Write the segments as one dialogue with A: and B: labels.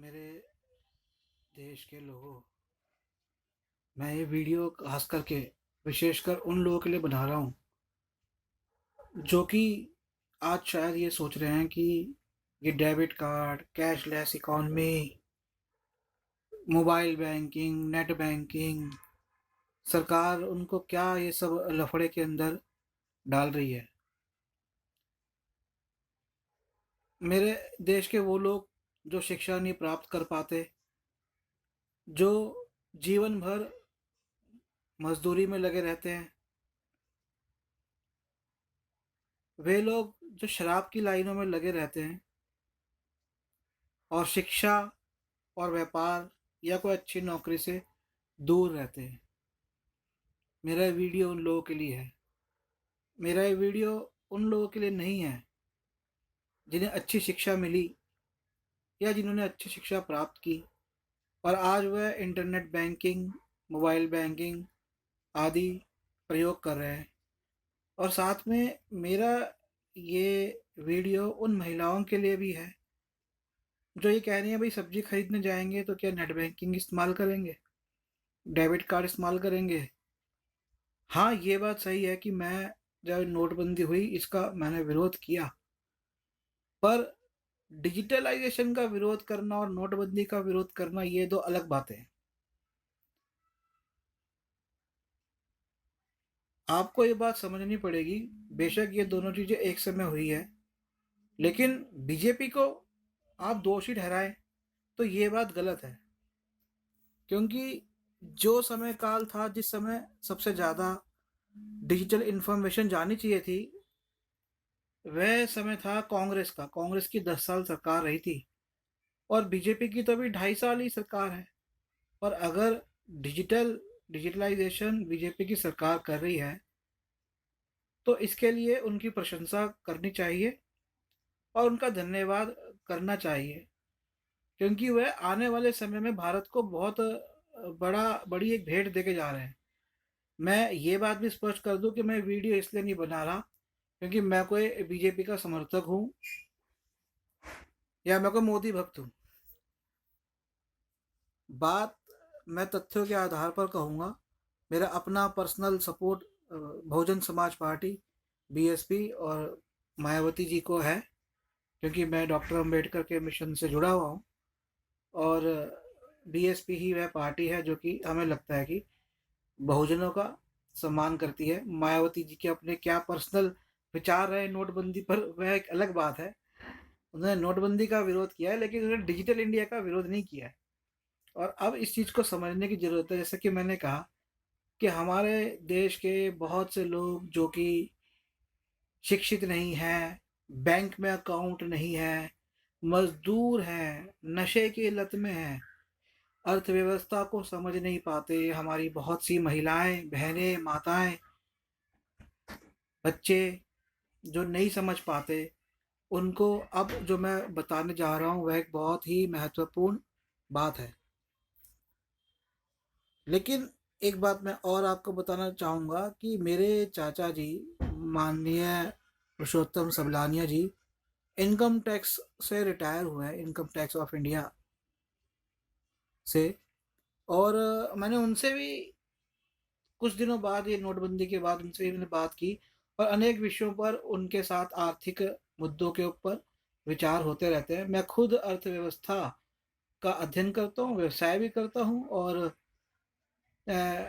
A: मेरे देश के लोगों, मैं ये वीडियो खास करके विशेषकर उन लोगों के लिए बना रहा हूँ जो कि आज शायद ये सोच रहे हैं कि ये debit card, cashless economy, mobile banking, net banking, सरकार उनको क्या ये सब लफड़े के अंदर डाल रही है। मेरे देश के वो लोग जो शिक्षा नहीं प्राप्त कर पाते, जो जीवन भर मजदूरी में लगे रहते हैं, वे लोग जो शराब की लाइनों में लगे रहते हैं और शिक्षा और व्यापार या कोई अच्छी नौकरी से दूर रहते हैं। मेरा ये वीडियो उन लोगों के लिए है। मेरा ये वीडियो उन लोगों के लिए नहीं है जिन्हें अच्छी शिक्षा मिली या जिन्होंने अच्छी शिक्षा प्राप्त की और आज वह इंटरनेट बैंकिंग, मोबाइल बैंकिंग आदि प्रयोग कर रहे हैं। और साथ में मेरा ये वीडियो उन महिलाओं के लिए भी है जो ये कह रही हैं, भाई सब्जी खरीदने जाएंगे तो क्या नेट बैंकिंग इस्तेमाल करेंगे, डेबिट कार्ड इस्तेमाल करेंगे। हाँ, ये बात सही है कि मैं जब नोटबंदी हुई इसका मैंने विरोध किया, पर डिजिटलाइजेशन का विरोध करना और नोटबंदी का विरोध करना ये दो अलग बातें हैं। आपको ये बात समझनी पड़ेगी। बेशक ये दोनों चीजें एक समय हुई है, लेकिन बीजेपी को आप दोषी ठहराएं तो ये बात गलत है। क्योंकि जो समय काल था जिस समय सबसे ज्यादा डिजिटल इंफॉर्मेशन जानी चाहिए थी, वह समय था कांग्रेस का। कांग्रेस की 10 साल सरकार रही थी और बीजेपी की तो अभी 2.5 साल ही सरकार है। और अगर डिजिटलाइजेशन बीजेपी की सरकार कर रही है तो इसके लिए उनकी प्रशंसा करनी चाहिए और उनका धन्यवाद करना चाहिए, क्योंकि वह आने वाले समय में भारत को बहुत बड़ी एक भेंट देके जा रहे हैं। मैं ये बात भी स्पष्ट कर दूं कि मैं वीडियो इसलिए नहीं बना रहा क्योंकि मैं कोई बीजेपी का समर्थक हूँ या मैं कोई मोदी भक्त हूँ। बात मैं तथ्यों के आधार पर कहूँगा। मेरा अपना personal support Bahujan Samaj party, BSP और मायावती जी को है, क्योंकि मैं डॉक्टर अंबेडकर के मिशन से जुड़ा हुआ हूँ। और बीएसपी ही वह पार्टी है जो कि हमें लगता है कि बहुजनों का सम्मान करती है। मायावती जी के अपने क्या पर्सनल विचार रहे नोटबंदी पर, वह एक अलग बात है। उन्होंने नोटबंदी का विरोध किया है लेकिन उन्होंने डिजिटल इंडिया का विरोध नहीं किया है। और अब इस चीज़ को समझने की ज़रूरत है। जैसे कि मैंने कहा कि हमारे देश के बहुत से लोग जो कि शिक्षित नहीं हैं, बैंक में अकाउंट नहीं है, मजदूर हैं, नशे की लत में हैं, अर्थव्यवस्था को समझ नहीं पाते। हमारी बहुत सी महिलाएं, बहनें, माताएं, बच्चे जो नहीं समझ पाते, उनको अब जो मैं बताने जा रहा हूँ वह एक बहुत ही महत्वपूर्ण बात है। लेकिन एक बात मैं और आपको बताना चाहूँगा कि मेरे चाचा जी, माननीय पुरुषोत्तम सबलानिया जी, इनकम टैक्स से रिटायर हुए हैं, इनकम टैक्स ऑफ इंडिया से। और मैंने उनसे भी कुछ दिनों बाद, ये नोटबंदी के बाद, उनसे भी मैंने बात की और अनेक विषयों पर उनके साथ आर्थिक मुद्दों के ऊपर विचार होते रहते हैं। मैं खुद अर्थव्यवस्था का अध्ययन करता हूँ, व्यवसाय भी करता हूँ और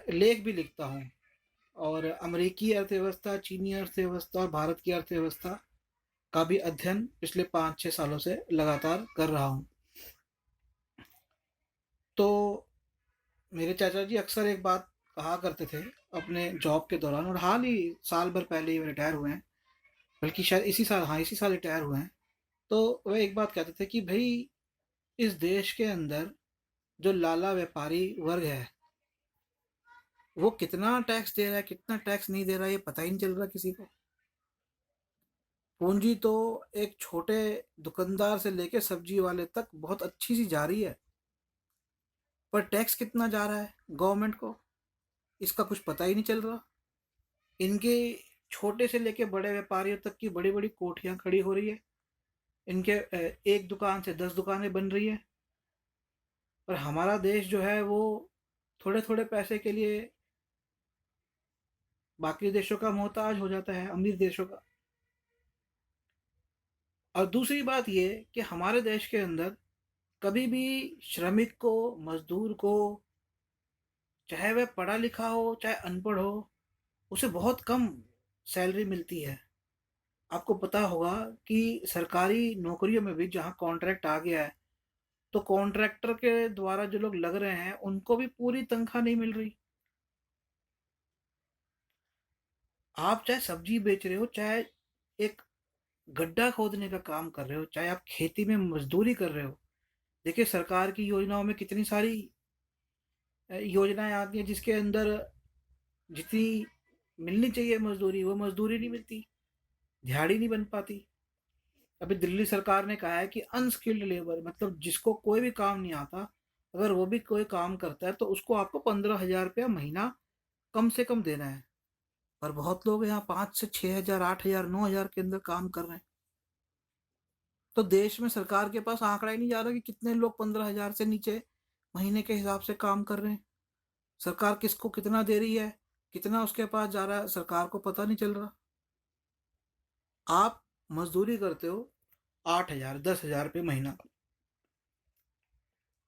A: लेख भी लिखता हूँ। और अमेरिकी अर्थव्यवस्था, चीनी अर्थव्यवस्था और भारत की अर्थव्यवस्था का भी अध्ययन पिछले 5-6 सालों से लगातार कर रहा हूँ। तो मेरे चाचा जी अक्सर एक बात कहा करते थे अपने जॉब के दौरान, और हाल ही साल भर पहले ही रिटायर हुए हैं, बल्कि शायद इसी साल, हाँ इसी साल रिटायर हुए हैं। तो वह एक बात कहते थे कि भाई, इस देश के अंदर जो लाला व्यापारी वर्ग है वो कितना टैक्स दे रहा है, कितना टैक्स नहीं दे रहा है, ये पता ही नहीं चल रहा किसी को। पूंजी तो एक छोटे दुकानदार से लेके सब्जी वाले तक बहुत अच्छी सी जा रही है, पर टैक्स कितना जा रहा है गवर्नमेंट को, इसका कुछ पता ही नहीं चल रहा। इनके छोटे से लेके बड़े व्यापारियों तक की बड़ी बड़ी कोठियां खड़ी हो रही है। इनके एक दुकान से 10 दुकानें बन रही है। पर हमारा देश जो है वो थोड़े थोड़े पैसे के लिए बाकी देशों का मोहताज हो जाता है, अमीर देशों का। और दूसरी बात ये कि हमारे देश के अंदर कभी भी श्रमिक को, मजदूर को, चाहे वह पढ़ा लिखा हो चाहे अनपढ़ हो, उसे बहुत कम सैलरी मिलती है। आपको पता होगा कि सरकारी नौकरियों में भी जहाँ कॉन्ट्रैक्ट आ गया है, तो कॉन्ट्रैक्टर के द्वारा जो लोग लग रहे हैं उनको भी पूरी तनख्वाह नहीं मिल रही। आप चाहे सब्जी बेच रहे हो, चाहे एक गड्ढा खोदने का काम कर रहे हो, चाहे आप खेती में मजदूरी कर रहे हो, देखिए सरकार की योजनाओं में कितनी सारी योजनाएं आती हैं जिसके अंदर जितनी मिलनी चाहिए मजदूरी, वो मजदूरी नहीं मिलती, दिहाड़ी नहीं बन पाती। अभी दिल्ली सरकार ने कहा है कि अनस्किल्ड लेबर, मतलब जिसको कोई भी काम नहीं आता, अगर वो भी कोई काम करता है तो उसको आपको 15,000 रुपया महीना कम से कम देना है। पर बहुत लोग यहाँ 5 से 6 हजार, 8 हजार, 9 हजार के अंदर काम कर रहे हैं। तो देश में सरकार के पास आंकड़ा ही नहीं जा रहा कि कितने लोग 15 हजार से नीचे महीने के हिसाब से काम कर रहे हैं। सरकार किसको कितना दे रही है, कितना उसके पास जा रहा है, सरकार को पता नहीं चल रहा। आप मजदूरी करते हो 8 हजार, 10 हजार रुपये महीना,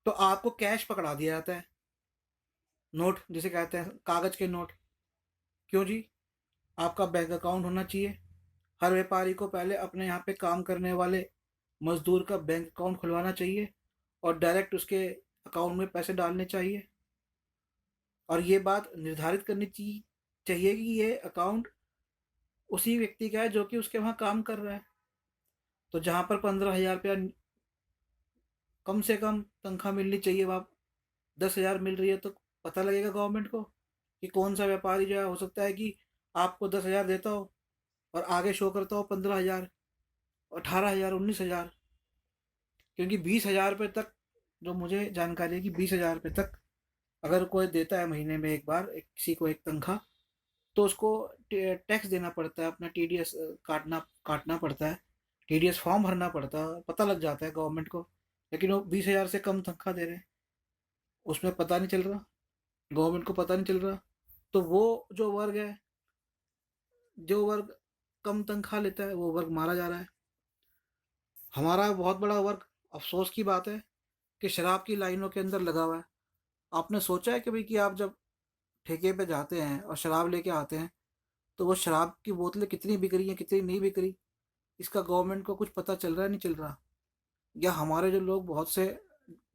A: तो आपको कैश पकड़ा दिया जाता है, नोट जिसे कहते हैं, कागज के नोट। क्यों जी? आपका बैंक अकाउंट होना चाहिए। हर व्यापारी को पहले अपने यहाँ पे काम करने वाले मजदूर का बैंक अकाउंट खुलवाना चाहिए और डायरेक्ट उसके अकाउंट में पैसे डालने चाहिए। और ये बात निर्धारित करनी चाहिए कि ये अकाउंट उसी व्यक्ति का है जो कि उसके वहाँ काम कर रहा है। तो जहाँ पर 15 हजार रुपया कम से कम तनख्वाह मिलनी चाहिए, वहाँ 10 हजार मिल रही है, तो पता लगेगा गवर्नमेंट को कि कौन सा व्यापारी जो है, हो सकता है कि आपको 10 हजार देता हो और आगे शो करता हो 15 हजार, 18 हजार, 19 हजार। क्योंकि 20 हजार रुपये तक, जो मुझे जानकारी है कि 20 हजार रुपये तक अगर कोई देता है महीने में एक बार किसी को एक तनख्वाह, तो उसको टैक्स देना पड़ता है, अपना टीडीएस काटना काटना पड़ता है, टीडीएस फॉर्म भरना पड़ता है, पता लग जाता है गवर्नमेंट को। लेकिन वो 20 हजार से कम तनख्वाह दे रहे हैं, उसमें पता नहीं चल रहा, गवर्नमेंट को पता नहीं चल रहा। तो वो जो वर्ग है, जो वर्ग कम तनख्वाह लेता है, वो वर्ग मारा जा रहा है। हमारा बहुत बड़ा वर्ग, अफसोस की बात है, कि शराब की लाइनों के अंदर लगा हुआ है। आपने सोचा है कभी कि आप जब ठेके पे जाते हैं और शराब लेके आते हैं, तो वो शराब की बोतलें कितनी बिक रही हैं, कितनी नहीं बिक रही, इसका गवर्नमेंट को कुछ पता चल रहा है, नहीं चल रहा? या हमारे जो लोग बहुत से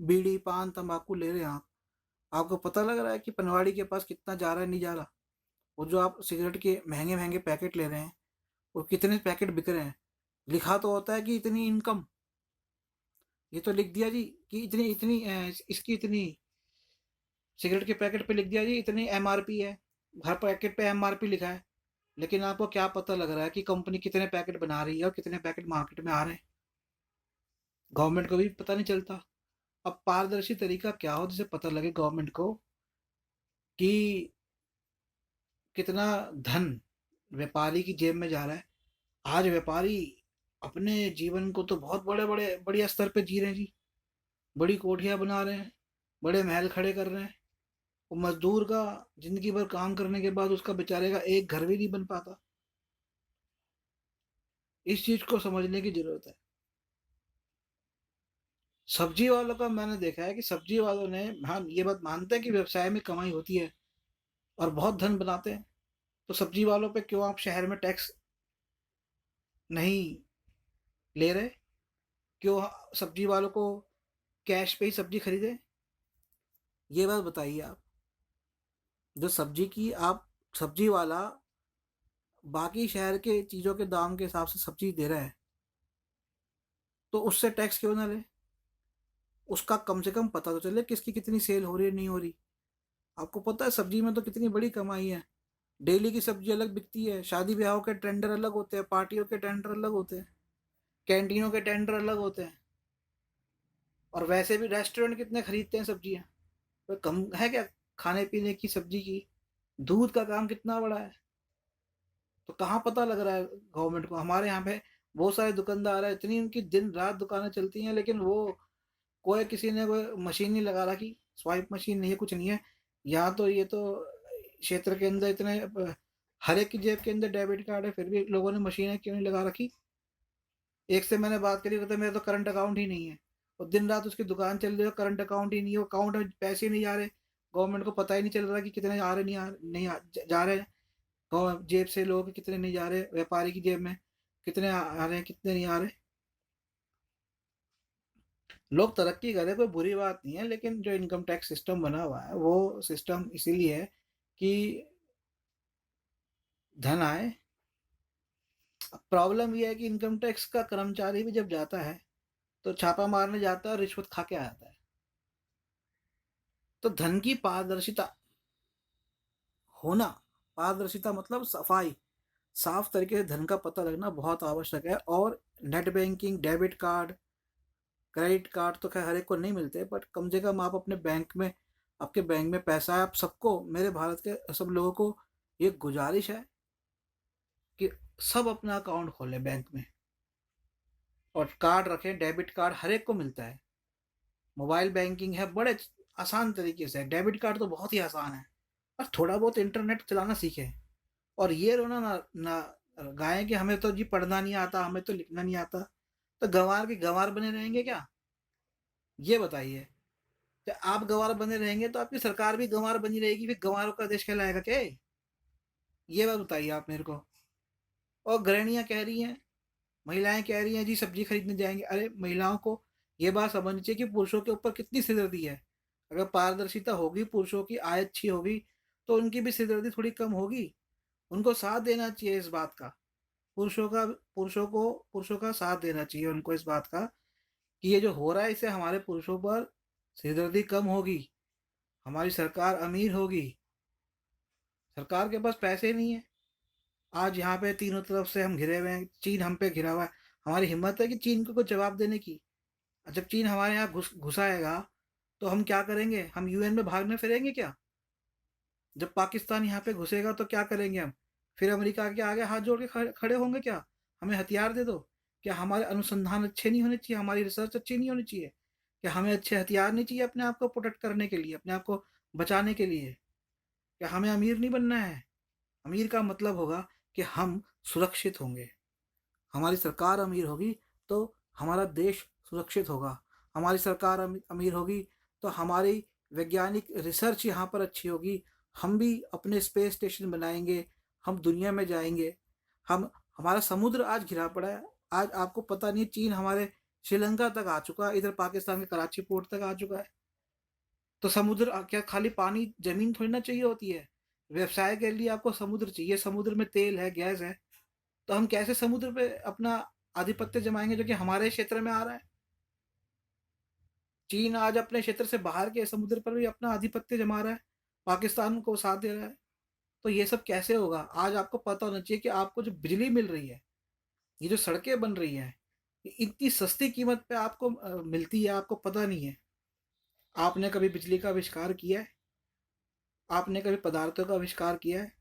A: बीड़ी, पान, तंबाकू ले रहे हैं, आपको पता लग रहा है कि पनवाड़ी के पास कितना जा रहा है, नहीं जा रहा? वो जो आप सिगरेट के महंगे महंगे पैकेट ले रहे हैं, वो कितने पैकेट बिक रहे हैं? लिखा तो होता है कि इतनी इनकम, ये तो लिख दिया जी कि इतनी इतनी इसकी इतनी, सिगरेट के पैकेट पे लिख दिया जी इतनी एमआरपी है, हर पैकेट पे एमआरपी लिखा है। लेकिन आपको क्या पता लग रहा है कि कंपनी कितने पैकेट बना रही है और कितने पैकेट मार्केट में आ रहे हैं? गवर्नमेंट को भी पता नहीं चलता। अब पारदर्शी तरीका क्या हो जिससे पता लगे गवर्नमेंट को कि कितना धन व्यापारी की जेब में जा रहा है। आज व्यापारी अपने जीवन को तो बहुत बड़े बड़े बढ़िया स्तर पे जी रहे हैं जी, बड़ी कोठियां बना रहे हैं, बड़े महल खड़े कर रहे हैं। वो मजदूर का जिंदगी भर काम करने के बाद उसका बेचारे का एक घर भी नहीं बन पाता। इस चीज को समझने की जरूरत है। सब्जी वालों का मैंने देखा है कि सब्जी वालों ने, हाँ, ये बात मानते हैं कि व्यवसाय में कमाई होती है और बहुत धन बनाते हैं, तो सब्जी वालों पे क्यों आप शहर में टैक्स नहीं ले रहे? क्यों सब्जी वालों को कैश पे ही सब्जी खरीदे? ये बात बताइए आप। जो सब्जी की आप, सब्जी वाला बाकी शहर के चीज़ों के दाम के हिसाब से सब्जी दे रहा है, तो उससे टैक्स क्यों ना ले? उसका कम से कम पता तो चले किसकी कितनी सेल हो रही है, नहीं हो रही। आपको पता है सब्जी में तो कितनी बड़ी कमाई है। डेली की सब्जी अलग बिकती है, शादी ब्याहों के टेंडर अलग होते हैं, पार्टियों के टेंडर अलग होते हैं, कैंटीनों के टेंडर अलग होते हैं। और वैसे भी रेस्टोरेंट कितने खरीदते हैं सब्जियां, कोई कम है क्या खाने पीने की सब्जी की? दूध का काम कितना बड़ा है। तो कहाँ पता लग रहा है गवर्नमेंट को? हमारे यहाँ पे बहुत सारे दुकानदार है, इतनी उनकी दिन रात दुकानें चलती हैं, लेकिन वो कोई किसी ने कोई मशीन नहीं लगा रखी, स्वाइप मशीन नहीं है, कुछ नहीं है। यहाँ तो ये तो क्षेत्र के अंदर इतने हर एक की जेब के अंदर डेबिट कार्ड है, फिर भी लोगों ने मशीनें क्यों नहीं लगा रखी। एक से मैंने बात करी, कहता मेरा तो करंट अकाउंट ही नहीं है, और दिन रात उसकी दुकान चल रही है, करंट अकाउंट ही नहीं है, वो अकाउंट में पैसे नहीं आ रहे, गवर्नमेंट को पता ही नहीं चल रहा कि कितने आ रहे, जा रहे हैं, जेब से लोगों के कितने नहीं जा रहे, व्यापारी की जेब में कितने आ रहे हैं, कितने नहीं आ रहे। लोग तरक्की करें, कोई बुरी बात नहीं है, लेकिन जो इनकम टैक्स सिस्टम बना हुआ है वो सिस्टम इसीलिए है कि धन आए। प्रॉब्लम ये है कि इनकम टैक्स का कर्मचारी भी जब जाता है तो छापा मारने जाता है और रिश्वत खा के आ जाता है। तो धन की पारदर्शिता होना, पारदर्शिता मतलब सफाई, साफ तरीके से धन का पता लगना बहुत आवश्यक है। और net banking, debit card, credit card तो खैर हर एक को नहीं मिलते, बट कम से कम आप अपने बैंक में, आपके बैंक में पैसा है, आप सबको, मेरे भारत के सब लोगों को ये गुजारिश है कि सब अपना अकाउंट खोलें बैंक में और कार्ड रखें। डेबिट कार्ड हर एक को मिलता है, मोबाइल बैंकिंग है बड़े आसान तरीके से, डेबिट कार्ड तो बहुत ही आसान है, और थोड़ा बहुत इंटरनेट चलाना सीखें। और ये रोना ना ना गाएं कि हमें तो जी पढ़ना नहीं आता, हमें तो लिखना नहीं आता। तो गंवार के गंवार बने रहेंगे क्या, ये बताइए। जब आप गंवार बने रहेंगे तो आपकी सरकार भी गंवार बनी रहेगी, फिर गंवारों का देश कहलाएगा क्या, ये बात बताइए आप मेरे को। और गृहिणियां कह रही हैं, महिलाएं कह रही हैं जी सब्जी खरीदने जाएंगे। अरे महिलाओं को ये बात समझनी चाहिए कि पुरुषों के ऊपर कितनी सिरदर्दी है। अगर पारदर्शिता होगी, पुरुषों की आय अच्छी होगी, तो उनकी भी सिरदर्दी थोड़ी कम होगी। उनको साथ देना चाहिए इस बात का, पुरुषों का साथ देना चाहिए उनको इस बात का कि ये जो हो रहा है इससे हमारे पुरुषों पर सिरदर्दी कम होगी, हमारी सरकार अमीर होगी। सरकार के पास पैसे नहीं है। आज यहाँ पे तीनों तरफ से हम घिरे हुए हैं, चीन हम पे घिरा हुआ है, हमारी हिम्मत है कि चीन को कुछ जवाब देने की। जब चीन हमारे यहाँ घुसाएगा तो हम क्या करेंगे, हम यूएन में भागने फिरेंगे क्या। जब पाकिस्तान यहाँ पे घुसेगा तो क्या करेंगे हम, फिर अमेरिका के आगे हाथ जोड़ के खड़े होंगे क्या, हमें हथियार दे दो। क्या हमारे अनुसंधान अच्छे नहीं होने चाहिए, हमारी रिसर्च अच्छी नहीं होनी चाहिए, क्या हमें अच्छे हथियार नहीं चाहिए अपने आप को प्रोटेक्ट करने के लिए, अपने आप को बचाने के लिए। क्या हमें अमीर नहीं बनना है, अमीर का मतलब होगा कि हम सुरक्षित होंगे, हमारी सरकार अमीर होगी तो हमारा देश सुरक्षित होगा, हमारी सरकार अमीर होगी तो हमारी वैज्ञानिक रिसर्च यहाँ पर अच्छी होगी, हम भी अपने स्पेस स्टेशन बनाएंगे, हम दुनिया में जाएंगे। हम हमारा समुद्र आज घिरा पड़ा है, आज आपको पता नहीं चीन हमारे श्रीलंका तक आ चुका है, इधर पाकिस्तान के कराची पोर्ट तक आ चुका है। तो समुद्र क्या खाली पानी जमीन थोड़ी ना चाहिए होती है, व्यवसाय के लिए आपको समुद्र चाहिए, समुद्र में तेल है, गैस है। तो हम कैसे समुद्र पे अपना आधिपत्य जमाएंगे जो कि हमारे क्षेत्र में आ रहा है। चीन आज अपने क्षेत्र से बाहर के समुद्र पर भी अपना आधिपत्य जमा रहा है, पाकिस्तान को साथ दे रहा है। तो ये सब कैसे होगा। आज आपको पता होना चाहिए कि आपको जो बिजली मिल रही है, ये जो सड़कें बन रही हैं, ये इतनी सस्ती कीमत पे आपको मिलती है, आपको पता नहीं है। आपने कभी बिजली का आविष्कार किया है, आपने कभी पदार्थों का आविष्कार किया है।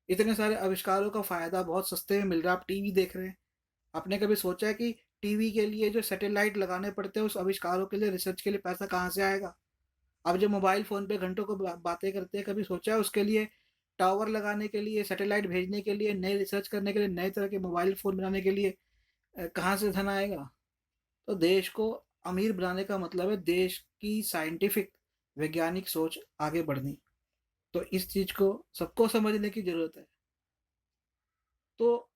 A: इतने सारे आविष्कारों का फायदा बहुत सस्ते में मिल रहा है, आप टीवी देख रहे हैं। आपने कभी सोचा है कि टीवी के लिए जो सैटेलाइट लगाने पड़ते हैं, उस आविष्कारों के लिए, रिसर्च के लिए पैसा कहाँ से आएगा। अब जो मोबाइल फ़ोन पे घंटों को बातें करते हैं, कभी सोचा है उसके लिए टावर लगाने के लिए, सैटेलाइट भेजने के लिए, नए रिसर्च करने के लिए, नए तरह के मोबाइल फ़ोन बनाने के लिए कहाँ से धन आएगा। तो देश को अमीर बनाने का मतलब है देश की साइंटिफिक, वैज्ञानिक सोच आगे बढ़नी। तो इस चीज़ को सबको समझने की ज़रूरत है। तो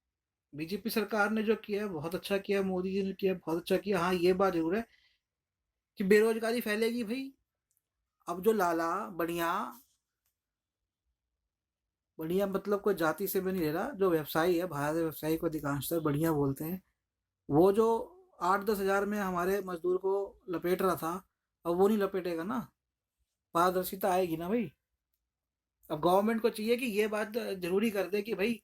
A: बीजेपी सरकार ने जो किया है बहुत अच्छा किया, मोदी जी ने किया बहुत अच्छा किया। हाँ ये बात जरूर है कि बेरोजगारी फैलेगी भाई। अब जो लाला बढ़िया, बढ़िया मतलब कोई जाति से भी नहीं ले रहा, जो व्यवसायी है, भारत व्यवसायी को अधिकांशतः बढ़िया बोलते हैं, वो जो 8-10 हज़ार में हमारे मजदूर को लपेट रहा था, अब वो नहीं लपेटेगा ना। पारदर्शिता आएगी ना भाई। अब गवर्नमेंट को चाहिए कि ये बात जरूरी कर दे कि भाई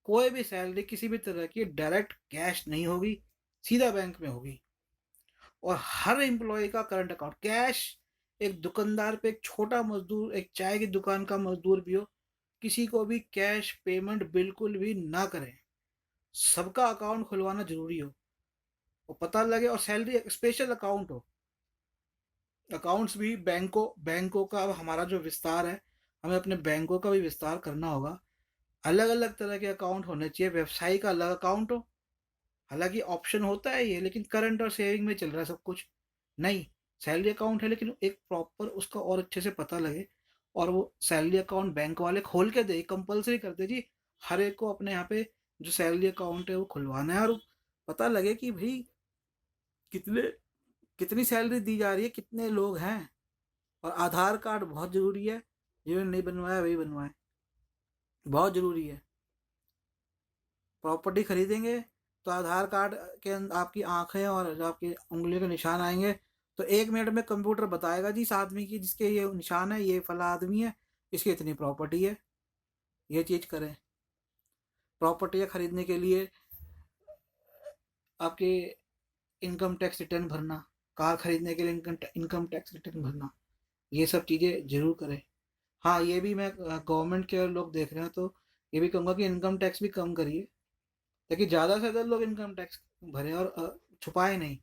A: कोई भी सैलरी किसी भी तरह की डायरेक्ट कैश नहीं होगी, सीधा बैंक में होगी। और हर एम्प्लॉय का करंट अकाउंट कैश, एक दुकानदार पे, एक छोटा मजदूर, एक चाय की दुकान का मजदूर भी हो, किसी को भी कैश पेमेंट बिल्कुल भी ना करें, सबका अकाउंट खुलवाना जरूरी हो। और पता लगे, और सैलरी स्पेशल अकाउंट हो। अकाउंट्स भी बैंकों का, अब हमारा जो विस्तार है, हमें अपने बैंकों का भी विस्तार करना होगा। अलग अलग तरह के अकाउंट होने चाहिए, व्यवसायी का अलग अकाउंट हो। हालांकि ऑप्शन होता है ये, लेकिन करंट और सेविंग में चल रहा है सब कुछ। नहीं, सैलरी अकाउंट है लेकिन एक प्रॉपर उसका और अच्छे से पता लगे, और वो सैलरी अकाउंट बैंक वाले खोल के दे, कंपलसरी कर दे जी। हर एक को अपने यहाँ पे जो सैलरी अकाउंट है वो खुलवाना है, और पता लगे कि भाई कितने कितनी सैलरी दी जा रही है, कितने लोग हैं। और आधार कार्ड बहुत जरूरी है, जिन्होंने नहीं बनवाया वही बनवाए, बहुत जरूरी है। प्रॉपर्टी खरीदेंगे तो आधार कार्ड के आपकी आंखें और जो आपकी उंगलियों के निशान आएंगे, तो 1 मिनट में कंप्यूटर बताएगा जी इस आदमी की, जिसके ये निशान है, ये फला आदमी है, इसकी इतनी प्रॉपर्टी है। ये चीज करें। प्रॉपर्टियां खरीदने के लिए आपके इनकम टैक्स रिटर्न भरना, कार खरीदने के लिए इनकम टैक्स रिटर्न भरना, ये सब चीजें जरूर करें। हाँ, ये भी मैं गवर्नमेंट के लोग देख रहे हैं तो ये भी कहूँगा कि इनकम टैक्स भी कम करिए, ताकि ज़्यादा से ज़्यादा लोग इनकम टैक्स भरें, और छुपाए नहीं।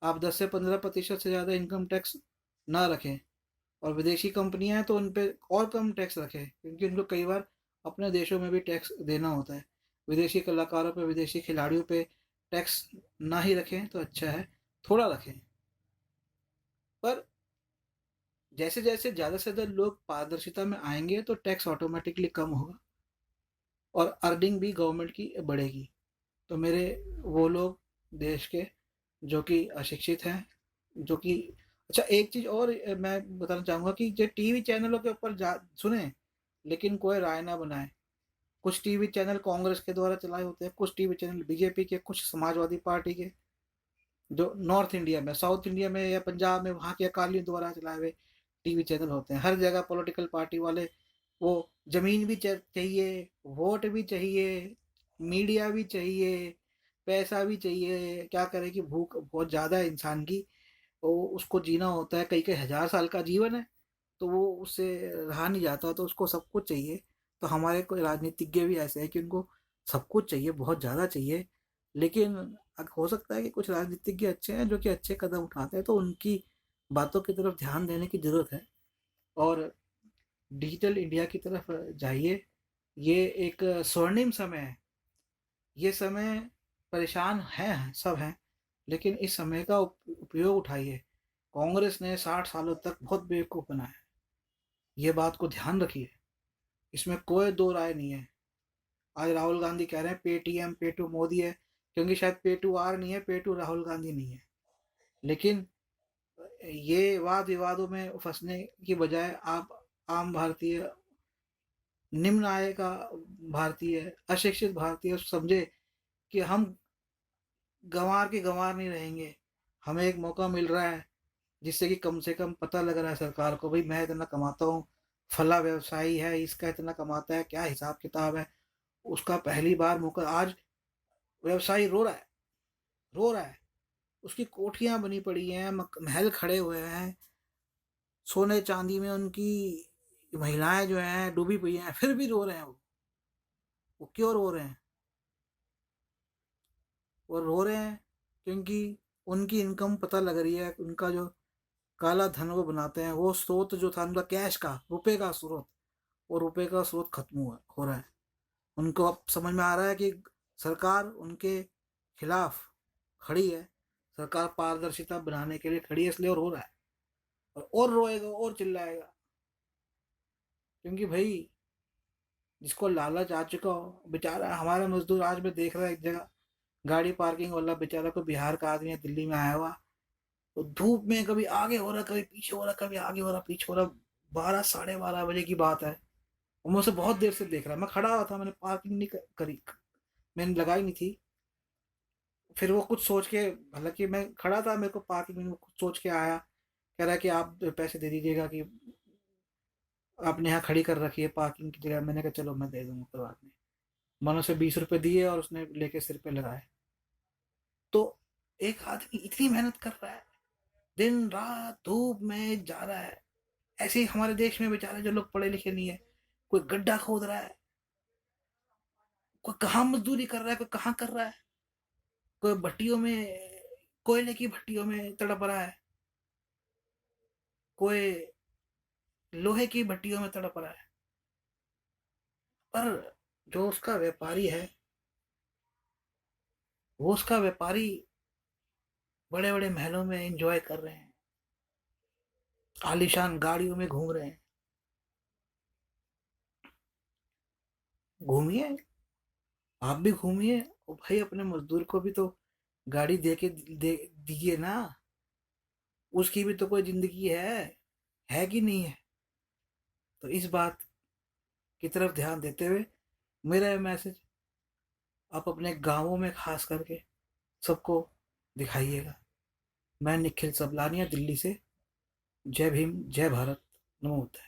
A: आप 10 से 15% से ज़्यादा इनकम टैक्स ना रखें। और विदेशी कंपनियां हैं तो उन पे और कम टैक्स रखें, क्योंकि उनको कई बार अपने देशों में भी टैक्स देना होता है। विदेशी कलाकारों पे, विदेशी खिलाड़ियों पे टैक्स ना ही रखें तो अच्छा है, थोड़ा रखें। पर जैसे जैसे ज़्यादा से ज़्यादा लोग पारदर्शिता में आएंगे तो टैक्स ऑटोमेटिकली कम होगा, और अर्निंग भी गवर्नमेंट की बढ़ेगी। तो मेरे वो लोग देश के जो कि अशिक्षित हैं, जो कि, अच्छा एक चीज़ और मैं बताना चाहूँगा कि जो टीवी चैनलों के ऊपर जा सुने, लेकिन कोई राय ना बनाए। कुछ टीवी चैनल कांग्रेस के द्वारा चलाए होते हैं, कुछ टीवी चैनल बीजेपी के, कुछ समाजवादी पार्टी के, जो नॉर्थ इंडिया में, साउथ इंडिया में या पंजाब में वहाँ के अकालियों द्वारा चलाए हुए टीवी चैनल होते हैं। हर जगह पॉलिटिकल पार्टी वाले, वो जमीन भी चाहिए, वोट भी चाहिए, मीडिया भी चाहिए, पैसा भी चाहिए। क्या करे कि भूख बहुत ज़्यादा है इंसान की, तो उसको जीना होता है, कई कई हजार साल का जीवन है, तो वो उससे रहा नहीं जाता, तो उसको सब कुछ चाहिए। तो हमारे कोई राजनीतिज्ञ भी ऐसे हैं कि उनको सब कुछ चाहिए, बहुत ज़्यादा चाहिए। लेकिन हो सकता है कि कुछ राजनीतिज्ञ अच्छे हैं जो कि अच्छे कदम उठाते हैं, तो उनकी बातों की तरफ ध्यान देने की ज़रूरत है। और डिजिटल इंडिया की तरफ जाइए। ये एक स्वर्णिम समय है। ये समय, परेशान हैं सब हैं, लेकिन इस समय का उपयोग उठाइए। कांग्रेस ने 60 सालों तक बहुत बेवकूफ़ बनाया, ये बात को ध्यान रखिए, इसमें कोई दो राय नहीं है। आज राहुल गांधी कह रहे हैं पेटीएम पेटू मोदी है, क्योंकि शायद पेटू आर नहीं है, पेटू राहुल गांधी नहीं है। लेकिन ये वाद विवादों में फंसने की बजाय आप आम भारतीय, निम्न आय का भारतीय, अशिक्षित भारतीय समझे कि हम गंवार के गंवार नहीं रहेंगे। हमें एक मौका मिल रहा है जिससे कि कम से कम पता लग रहा है सरकार को, भाई मैं इतना कमाता हूँ, फला व्यवसायी है इसका इतना कमाता है, क्या हिसाब किताब है। उसका पहली बार मौका, आज व्यवसायी रो रहा है, रो रहा है। उसकी कोठियां बनी पड़ी हैं, महल खड़े हुए हैं, सोने चांदी में उनकी महिलाएं जो हैं डूबी हुई हैं, फिर भी रो रहे हैं वो क्यों रो रहे हैं? वो रो रहे हैं क्योंकि उनकी इनकम पता लग रही है, उनका जो काला धन वो बनाते हैं, वो स्रोत जो था उनका कैश का, रुपए का स्रोत, वो रुपए का स्रोत खत्म हुआ हो रहा है। उनको अब समझ में आ रहा है कि सरकार उनके खिलाफ खड़ी है, सरकार पारदर्शिता बनाने के लिए खड़ी है, इसलिए और हो रहा है। और रोएगा और चिल्लाएगा, क्योंकि भाई जिसको लालच आ चुका हो, बेचारा हमारा मजदूर आज मैं देख रहा है एक जगह, गाड़ी पार्किंग वाला बेचारा, को बिहार का आदमी है, दिल्ली में आया हुआ, तो धूप में कभी आगे हो रहा, कभी पीछे हो रहा, कभी आगे हो रहा, पीछे हो रहा। 12 साढ़े 12 बजे की बात है, और मैं उसे बहुत देर से देख रहा, मैं खड़ा हुआ था, मैंने पार्किंग नहीं करी, मैंने लगाई नहीं थी। फिर वो कुछ सोच के, हालांकि मैं खड़ा था, मेरे को पार्किंग में कुछ सोच के आया, कह रहा है कि आप पैसे दे दीजिएगा, कि आपने यहाँ खड़ी कर रखी है पार्किंग की जगह। मैंने कहा चलो मैं दे दूंगा, कोई बात नहीं। मैंने उसे 20 रुपए दिए और उसने लेके सिर पे लगाए। तो एक आदमी इतनी मेहनत कर रहा है, दिन रात धूप में जा रहा है। ऐसे ही हमारे देश में बेचारे जो लोग पढ़े लिखे नहीं है, कोई गड्ढा खोद रहा है, कोई कहाँ मजदूरी कर रहा है, कोई कहाँ कर रहा है, कोई भट्टियों में कोयले की भट्टियों में तड़प रहा है, कोई लोहे की भट्टियों में तड़प रहा है। पर जो उसका व्यापारी है, वो उसका व्यापारी बड़े बड़े महलों में एंजॉय कर रहे हैं, आलीशान गाड़ियों में घूम रहे हैं। घूमिए, आप भी घूमिए, और भाई अपने मजदूर को भी तो गाड़ी दे दीजिए ना। उसकी भी तो कोई जिंदगी है कि नहीं है? तो इस बात की तरफ ध्यान देते हुए मेरा ये मैसेज आप अपने गांवों में खास करके सबको दिखाइएगा। मैं निखिल सबलानिया, दिल्ली से। जय भीम, जय भारत, नमो बुद्धाय।